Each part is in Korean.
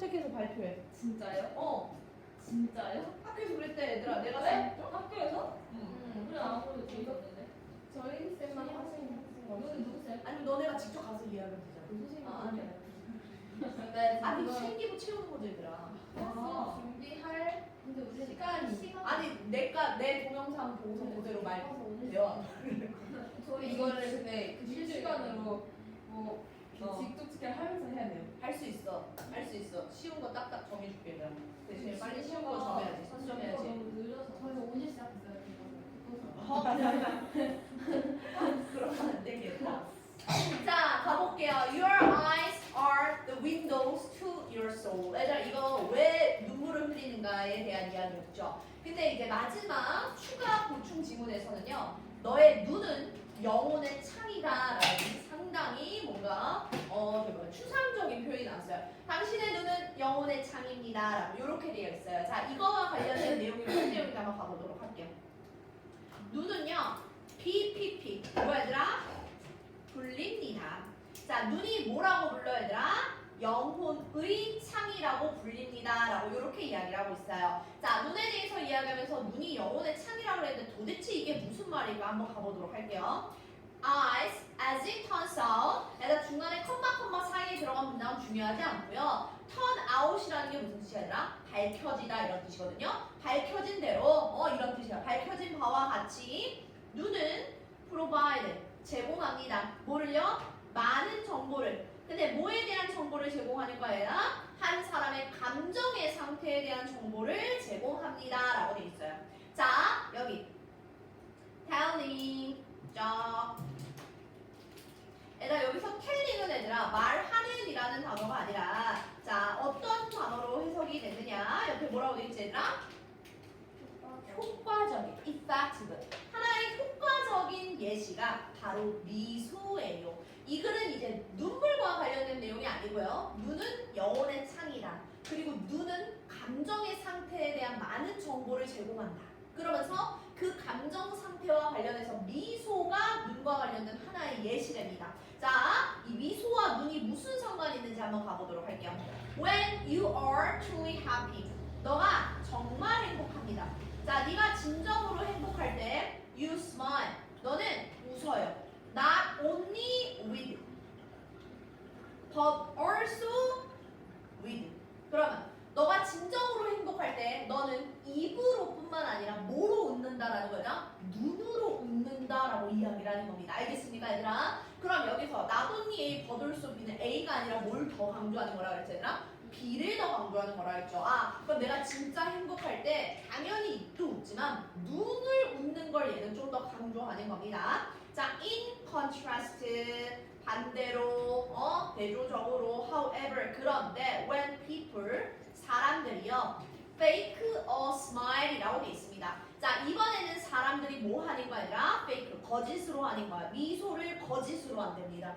선택해서 발표해. 진짜요? 진짜요? 학교에서 그랬대 얘들아. 내가 네? 써. 학교에서? 응. 그래 아무래도 재밌었는데. 저희 쌤만 하시는 누구는 누구세요? 아니면 너네가 직접 가서 이해하면 되잖아. 선생님 아니요. 근데 아니 그거 생기부 채우는 거지 얘들아. 준비할 근데 우리 시간이 아니 내 동영상 보고서 그대로 말 배워. 저희 이거를 근데 그 실시간으로 뭐 직접 하면서 해야 돼요. 할 수 있어. 할 수 있어. 쉬운 거 딱딱 정해줄게 얘들아. 대신에 빨리 쉬운 거 정해야지. 선점해야지. 너무 늦어서. 저희가 5시 시작했어요. 그러면 안 되겠다. 자, 가볼게요. Your eyes are the windows to your soul. 얘들아, 이거 왜 눈물을 흘리는가에 대한 이야기였죠. 근데 이제 마지막 추가 보충 지문에서는요. 너의 눈은 영혼의 창이다라는 상당히 뭔가 추상적인 표현이 나왔어요. 당신의 눈은 영혼의 창입니다라고 이렇게 되어 있어요. 자, 이거와 관련된 내용이 무슨 내용인지 한번 가보도록 할게요. 눈은요, PPP, 뭐 얘들아? 불립니다. 자, 눈이 뭐라고 불러 얘들아? 영혼의 창이라고 불립니다. 라고 이렇게 이야기를 하고 있어요. 자, 눈에 대해서 이야기하면서 눈이 영혼의 창이라고 했는데 도대체 이게 무슨 말일까 한번 가보도록 할게요. Eyes, as it turns out. 얘들아, 중간에 컴마 사이에 들어간 문장은 중요하지 않고요. turn out이라는 게 무슨 뜻이야 얘들아? 밝혀지다 이런 뜻이거든요. 밝혀진 대로 이런 뜻이야. 밝혀진 바와 같이 눈은 provide, 제공합니다. 뭐를요? 많은 정보를. 근데 뭐에 대한 정보를 제공하는 거예요? 한 사람의 감정의 상태에 대한 정보를 제공합니다. 라고 되어 있어요. 자, 여기 telling, 자, 얘들아 여기서 telling은 얘들아 말하는 이라는 단어가 아니라 자 어떤 단어로 해석이 되느냐 옆에 뭐라고 되어 있지 얘들아? 효과적인, effective. 하나의 효과적인 예시가 바로 미소예요. 이 글은 이제 눈물과 관련된 내용이 아니고요. 눈은 영혼의 창이다. 그리고 눈은 감정의 상태에 대한 많은 정보를 제공한다. 그러면서 그 감정 상태와 관련해서 미소가 눈과 관련된 하나의 예시랍니다. 자, 이 미소와 눈이 무슨 상관이 있는지 한번 가보도록 할게요. When you are truly happy. 너가 정말 행복합니다. 자, 네가 진정으로 행복할 때 you smile. 너는 웃어요. Not only with, but also with. 그러면 너가 진정으로 행복할 때 너는 입으로뿐만 아니라 뭐로 웃는다라는 거죠? 눈으로 웃는다라고 이야기를 하는 겁니다. 알겠습니까, 얘들아? 그럼 여기서 not only A, but also B는 A가 아니라 뭘 더 강조하는 거라 그랬지, 얘들아? B를 더 강조하는 거라 했죠. 아, 그럼 내가 진짜 행복할 때 당연히 입도 웃지만 눈을 웃는 걸 얘는 좀 더 강조하는 겁니다. 자, in contrast, 반대로, 대조적으로, however, 그런데 when people, 사람들이요, fake a smile이라고 돼 있습니다. 자, 이번에는 사람들이 뭐 하는 거야, 얘들아? fake, 거짓으로 하는 거야. 미소를 거짓으로 한답니다.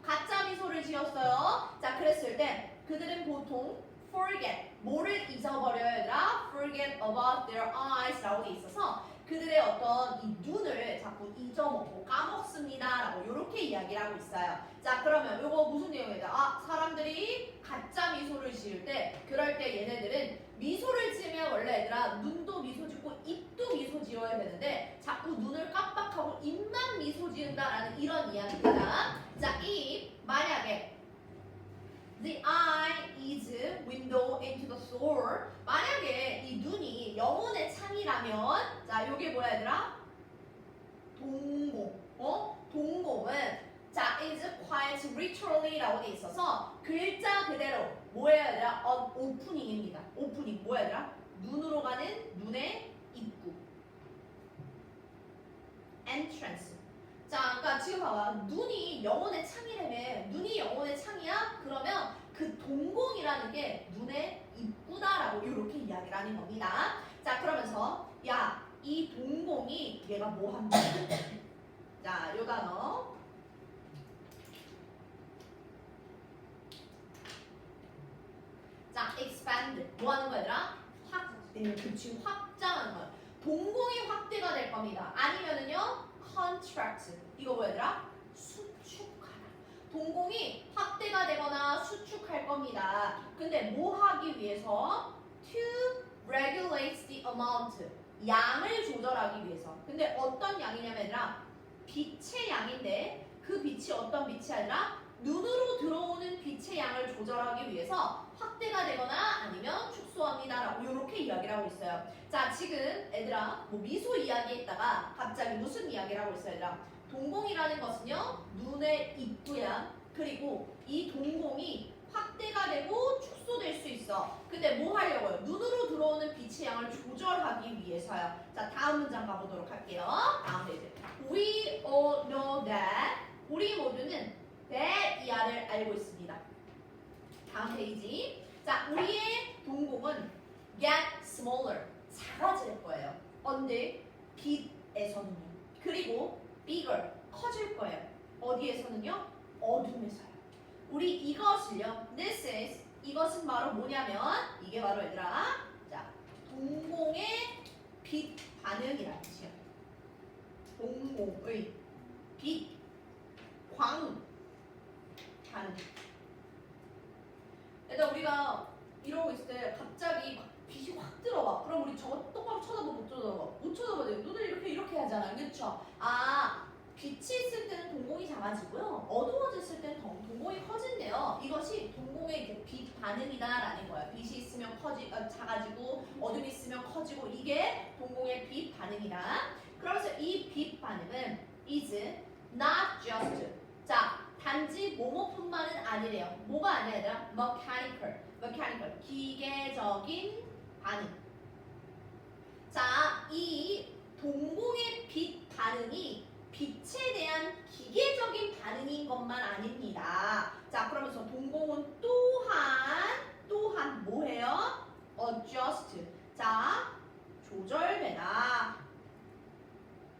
가짜 미소를 지었어요. 자, 그랬을 때 그들은 보통 forget, 뭐를 잊어버려요, 얘들아? forget about their eyes 라고 돼 있어서 그들의 어떤 이 눈을 자꾸 잊어먹고 까먹습니다 라고 이렇게 이야기를 하고 있어요. 자, 그러면 이거 무슨 내용이다? 아, 사람들이 가짜 미소를 지을 때 그럴 때 얘네들은 미소를 지으면 원래 얘들아 눈도 미소 짓고 입도 미소 지어야 되는데 자꾸 눈을 깜빡하고 입만 미소 지은다라는 이런 이야기입니다. 자, 입, 만약에 The eye is window into the soul. 만약에 이 눈이 영혼의 창이라면 자, 요게 뭐야 얘들아? 동공. 동공은 자, is quite literally 라고 돼 있어서 글자 그대로 뭐예요 얘들아? 오프닝입니다. 오프닝. 뭐야 얘들아? 눈으로 가는 눈의 입구. entrance. 자, 그러니까 지금 봐봐. 눈이 영혼의 창이라며. 눈이 영혼의 창이야? 그러면 그 동공이라는 게 눈의 입구다라고 이렇게 이야기를 하는 겁니다. 자, 그러면서 야, 이 동공이 얘가 뭐 합니까? 자, 요 단어. 자, expand. 뭐 하는 거야, 얘들아? 그치, 확장하는 거야. 동공이 확대가 될 겁니다. 아니면은요, contract. 이거 뭐야, 얘들아? 수축하다. 동공이 확대가 되거나 수축할 겁니다. 근데 뭐 하기 위해서? To regulate the amount. 양을 조절하기 위해서. 근데 어떤 양이냐면 얘들아 빛의 양인데 그 빛이 어떤 빛이 아니라 눈으로 들어오는 빛의 양을 조절하기 위해서 확대가 되거나 아니면 축소합니다라고 이렇게 이야기를 하고 있어요. 자, 지금 애들아 뭐 미소 이야기했다가 갑자기 무슨 이야기를 하고 있어요, 얘들아? 동공이라는 것은요 눈의 입구야. 그리고 이 동공이 확대가 되고 축소될 수 있어. 근데 뭐 하려고요? 눈으로 들어오는 빛의 양을 조절하기 위해서요. 자, 다음 문장 가보도록 할게요. 다음 페이지. We all know that. 우리 모두는 that 이하를 알고 있습니다. 다음 페이지. 자, 우리의 동공은 get smaller. 작아질 거예요. 언제? 빛에서는요. 그리고 bigger. 커질 거예요. 어디에서는요? 어둠에서요. 우리 이것을요. This is 이것은 바로 뭐냐면 이게 바로 얘들아 자 동공의 빛 반응이라는 뜻이에요. 동공의 빛 광 반응. 일단 우리가 이러고 있을 때 갑자기 막 빛이 확 들어와. 그럼 우리 저거 똑바로 쳐다보고 못 쳐다봐. 못 쳐다봐야 돼. 눈을 이렇게 하잖아. 그렇죠? 아 빛이 있을 때는 동공이 작아지고요. 어두워졌을 때는 동공이 커진대요. 이것이 동공의 이제 빛 반응이다라는 거예요. 빛이 있으면 작아지고 어둠이 있으면 커지고 이게 동공의 빛 반응이다. 그러면서 이 빛 반응은 is not just 자 단지 뭐뭐뿐만은 아니래요. 뭐가 아니라 얘들아? mechanical 기계적인 반응. 자, 이 동공의 빛 반응이 빛에 대한 기계적인 반응인 것만 아닙니다. 자, 그러면서 동공은 또한 뭐해요? adjust. 자, 조절되나.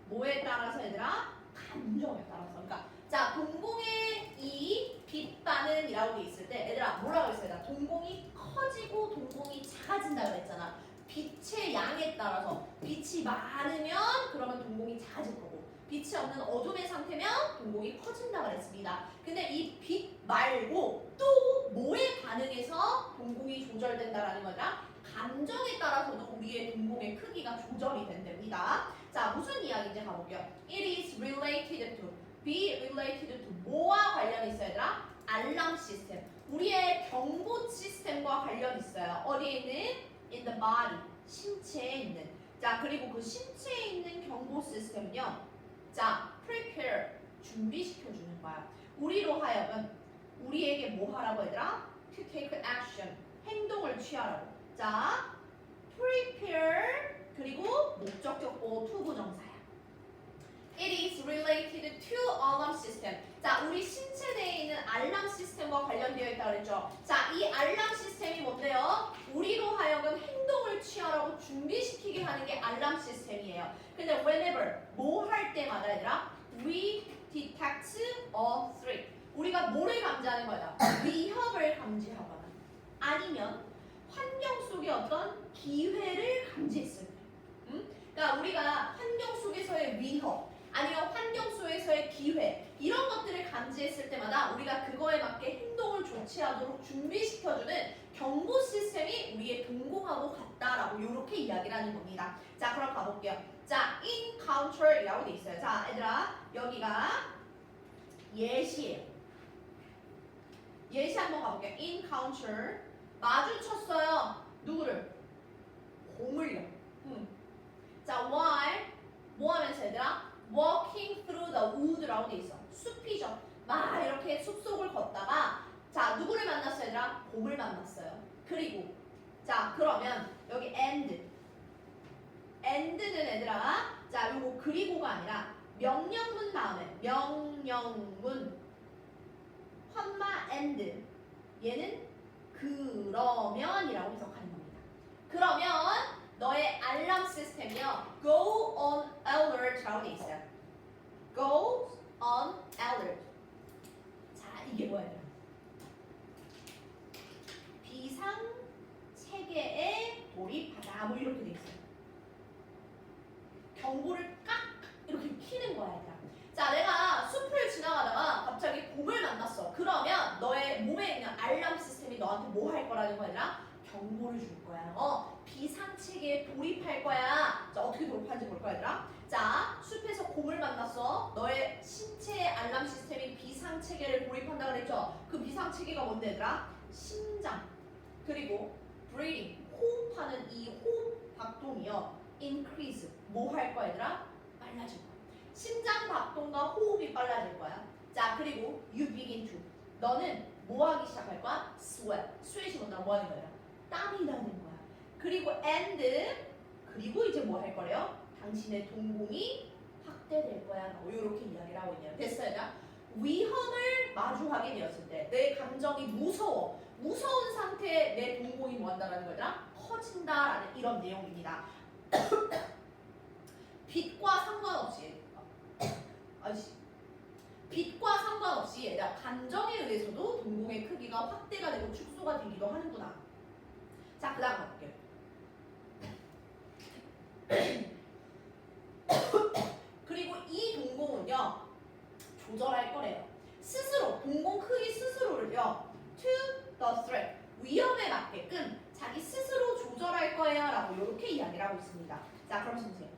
뭐에 따라서 얘들아? 감정에 따라서. 그러니까 자, 동공의 이 빛 반응이라고 돼 있을 때 얘들아 뭐라고 했어요? 얘들아? 동공이 커지고 동공이 작아진다 그랬잖아. 빛의 양에 따라서 빛이 많으면 그러면 동공이 작아질 거고 빛이 없는 어둠의 상태면 동공이 커진다 그랬습니다. 근데 이 빛 말고 또 뭐에 반응해서 동공이 조절된다라는 거냐? 감정에 따라서도 우리의 동공의 크기가 조절이 된답니다. 자, 무슨 이야기인지 가볼게요. It is related to, be related to 뭐와 관련이 있어요, 얘들아? 알람 시스템. 우리의 경보 시스템과 관련이 있어요. 어디에 있는? In the body. 신체에 있는. 자, 그리고 그 신체에 있는 경보 시스템은요. 자, prepare. 준비시켜주는 거야. 우리로 하여금 우리에게 뭐 하라고 얘들아? To take action. 행동을 취하라고. 자, prepare. 그리고 목적격 보호 to 부정사야. It is related to alarm system. 자, 우리 신체 내에 있는 알람 시스템과 관련되어 있다고 그랬죠. 자, 이 알람 시스템이 뭔데요? 우리로 하여금 행동을 취하라고 준비시키게 하는 게 알람 시스템이에요. 근데 whenever 뭐 할 때마다 얘들아 we detect a threat. 우리가 뭐를 감지하는 거야? 위협을 감지하거나 아니면 환경 속의 어떤 기회를 감지했을 때. 그러니까 우리가 환경 속에서의 위협 아니면 환경 속에서의 기회 이런 것들을 감지했을 때마다 우리가 그거에 맞게 행동을 조치하도록 준비시켜주는 경보 시스템이 우리의 동공하고 같다라고 이렇게 이야기를 하는 겁니다. 자, 그럼 가볼게요. 자, encounter이라고 돼 있어요. 자, 얘들아 여기가 예시예요. 예시 한번 가볼게요. encounter 마주쳤어요. 누구를? 곰을요. 자, while 뭐 하면서 얘들아? walking through the wood라고 돼 있어. 숲이죠. 막 이렇게 숲속을 걷다가 자, 누구를 만났어요, 얘들아? 곰을 만났어요. 그리고 자, 그러면 여기 end는 얘들아 자, 요거 그리고가 아니라 명령문 다음에 명령문 컴마 and 얘는 그러면이라고 해석하는 겁니다. 그러면 너의 알람 시스템이요 go on alert라고 돼 있어요. go on alert. 자, 이게 뭐예요? 비상 체계에 돌입하다 뭐 이렇게 돼 있어요. 경보를 깍 이렇게 키는 거야, 얘들아. 자, 내가 숲을 지나가다가 갑자기 곰을 만났어. 할 거라는 거야 얘들아? 경고를 줄 거야. 비상체계에 돌입할 거야. 자, 어떻게 돌입하는지 볼 거야 얘들아? 자, 숲에서 곰을 만났어. 너의 신체의 알람 시스템이 비상체계를 돌입한다 그랬죠? 그 비상체계가 뭔데 얘들아? 심장, 그리고 breathing, 호흡하는 이 호흡 박동이요. increase, 뭐 할 거야 얘들아? 빨라질 거야. 심장 박동과 호흡이 빨라질 거야. 자, 그리고 you begin to, 너는 뭐 하기 시작할 거야? sweat, sweat이 뭔가 뭐 하는 거야? 땀이 나는 거야. 그리고 and, 그리고 이제 뭐 할 거래요? 당신의 동공이 확대될 거야. 이렇게 이야기를 하고 있네요. 됐어요? 얘들아? 위험을 마주하게 되었을 때 내 감정이 무서운 상태에 내 동공이 뭐 한다라는 거야? 커진다라는 이런 내용입니다. 빛과 상관없이 빛과 상관없이 얘들아 감정에 의해서도 동공의 크기가 확대가 되고 축소가 되기도 하는구나. 자, 그 다음 갈게요. 그리고 이 동공은요 조절할 거래요. 스스로 동공 크기 스스로를요 to the threat, 위험에 맞게끔 자기 스스로 조절할 거예요 라고 이렇게 이야기를 하고 있습니다. 자, 그럼 보세요.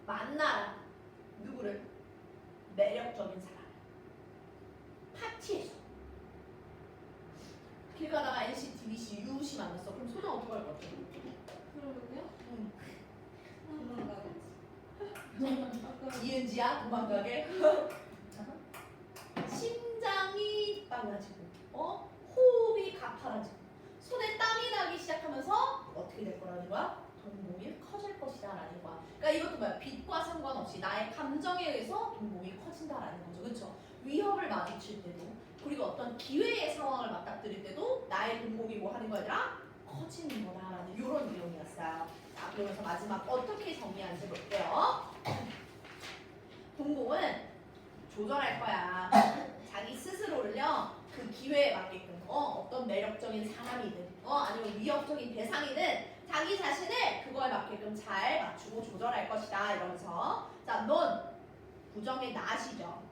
만나라. 누구를? 매력적인 사람. 파티에서 길 가다가 NCT, DBC, 유우씨 만났어. 그럼 소정 어떻게 할 것 같아? 그러면요? 응. 도망가겠지. 이은지야 도망가게. 심장이 빨라지고 호흡이 가파라지고 손에 땀이 나기 시작하면서 어떻게 될 거라는 거야? 동공이 커질 것이다 라는 거야. 그러니까 이것도 뭐야? 빛과 상관없이 나의 감정에 의해서 동공이 커진다라는 거죠. 그렇죠? 위협을 마주칠 때도, 그리고 어떤 기회의 상황을 맞닥뜨릴 때도 나의 동공이 뭐 하는 거야? 커지는 거다라는 이런 내용이었어요. 자, 그러면서 마지막 어떻게 정리하는지 볼게요. 동공은 조절할 거야. 자기 스스로를요 그 기회에 맞게끔 어떤 매력적인 사람이든 아니면 위협적인 대상이든 자기 자신을 그거에 맞게끔 잘 맞추고 조절할 것이다 이러면서, 자, 넌 부정의 낫이죠.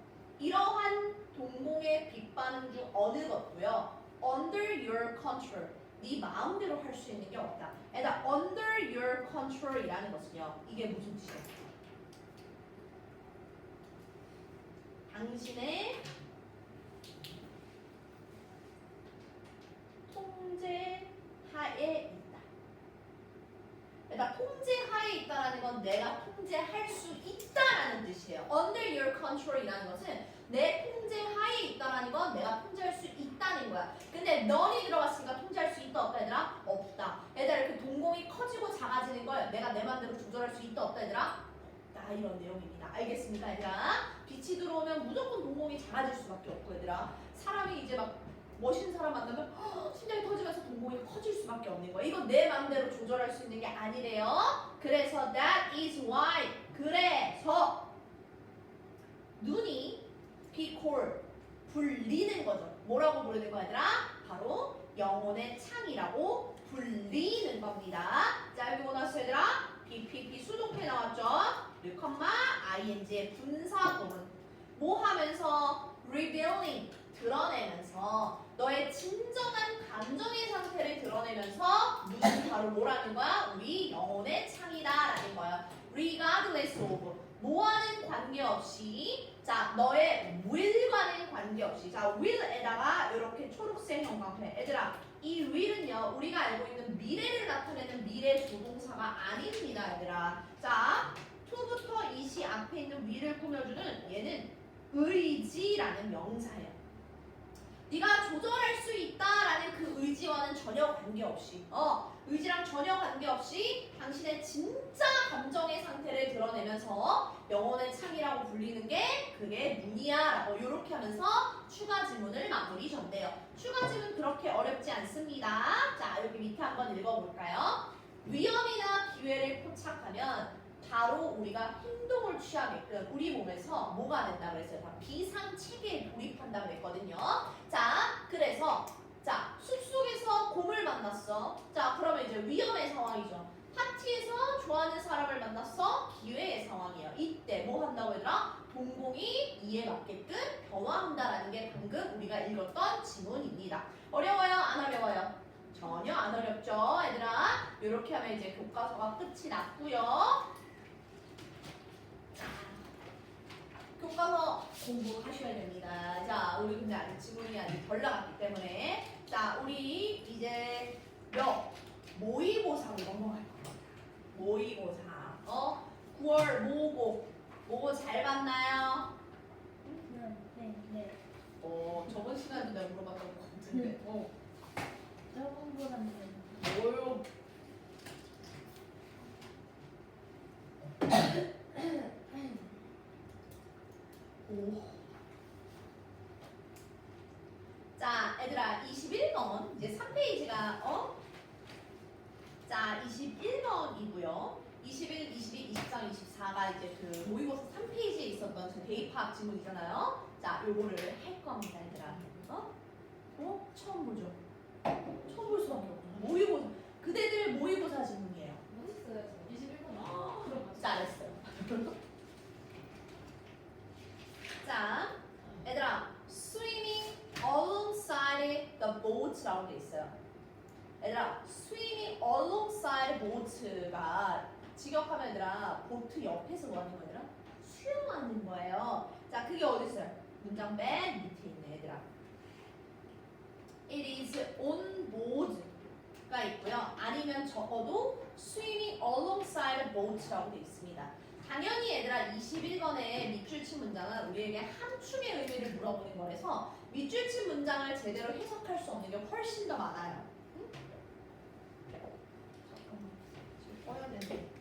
이러한 동공의 빛반응 중 어느 것도요 under your control, 네 마음대로 할 수 있는 게 없다. 일단 under your control이라는 것은요 이게 무슨 뜻이에요? 당신의 통제 하에 있다. 그러니까 통제 하에 있다라는 건 내가 통제할 수 있다라는 뜻이에요. Under your control이라는 것은 내 통제 하에 있다라는 건 내가 통제할 수 있다는 거야. 근데 넌이 들어갔으니까 통제할 수 있다 없다 얘들아? 없다. 얘들아 이렇게 동공이 커지고 작아지는 걸 내가 내 맘대로 조절할 수 있다 없다 얘들아? 없다 이런 내용입니다. 알겠습니까 얘들아? 빛이 들어오면 무조건 동공이 작아질 수밖에 없고 얘들아 사람이 이제 막 멋있는 사람 만나면 심장이 터지면서 동공이 커질 수밖에 없는 거야. 이건 내 맘대로 조절할 수 있는 게 아니래요. 그래서 that is why, 그래서 눈이 be cold, 불리는 거죠. 뭐라고 부르는 거야 얘들아? 바로 영혼의 창이라고 불리는 겁니다. 자, 여기 뭐 나왔어 얘들아? PPP 수동태 나왔죠? 컴마 ing의 분사구문 뭐 하면서? revealing, 드러내면서 너의 진정한 감정의 상태를 드러내면서 눈은 바로 뭐라는 거야? 우리 영혼의 창이다라는 거야. regardless of, 뭐와는 관계없이, 자, 너의 will과는 관계없이, 자, will에다가 이렇게 초록색 형광펜. 얘들아, 이 will은요 우리가 알고 있는 미래를 나타내는 미래 조동사가 아닙니다 얘들아. 자, to부터 이시 앞에 있는 will을 꾸며주는 얘는 의지라는 명사예요. 네가 조절할 수 있다라는 그 의지와는 전혀 관계없이 의지랑 전혀 관계없이 당신의 진짜 감정의 상태를 드러내면서 영혼의 창이라고 불리는 게 그게 눈이야 라고 이렇게 하면서 추가 지문을 마무리 졌네요. 추가 지문 그렇게 어렵지 않습니다. 자, 여기 밑에 한번 읽어볼까요? 위험이나 기회를 포착하면 바로 우리가 행동을 취하게끔 우리 몸에서 뭐가 된다고 했어요? 비상체계에 돌입한다고 했거든요. 자, 그래서 자, 숲속에서 곰을 만났어. 자, 그러면 이제 위험의 상황이죠. 파티 파티에서 좋아하는 사람을 만났어. 기회의 상황이에요. 이때 뭐 한다고 얘들아? 동공이 이에 맞게끔 변화한다라는 게 방금 우리가 읽었던 지문입니다. 어려워요? 안 어려워요? 전혀 안 어렵죠, 얘들아? 이렇게 하면 이제 교과서가 끝이 났고요. 자, 교과서 공부하셔야 됩니다. 자, 우리 근데 아직 지문이 아직 덜 나갔기 때문에 자, 우리 이제 모의고사로 넘어갈 거예요. 모의고사. 9월 모고 잘 봤나요? 네. 저번 시간에도 내가 물어봤던 것 같은데. 저번보다는 뭐요? 오. 자, 얘들아, 21번 이제 3페이지가 자, 21번이고요. 21, 22, 23, 24가 이제 그 모의고사 3페이지에 있었던 그 대입학 지문이잖아요. 자, 요거를 할 겁니다, 얘들아. 처음 보죠? 처음 볼 수밖에 없죠. 모의고사. 그대들 모의고사 지문이에요. 멋있어요. 21번. 그럼 잘했어요. 자, 얘들아, swimming alongside the boat라고 돼 있어요. 얘들아, swimming alongside boat가 직역하면 얘들아, 보트 옆에서 뭐 하는 거야, 얘들아? 수영하는 거예요. 자, 그게 어디 있어요? 문장 맨 밑에 있네, 얘들아. It is on board가 있고요. 아니면 적어도 swimming alongside a boat라고 돼 있습니다. 당연히 얘들아 21번의 밑줄친 문장은 우리에게 함축의 의미를 물어보는 거라서 밑줄친 문장을 제대로 해석할 수 없는 게 훨씬 더 많아요. 응? 잠깐만, 지금 꺼야 되는데.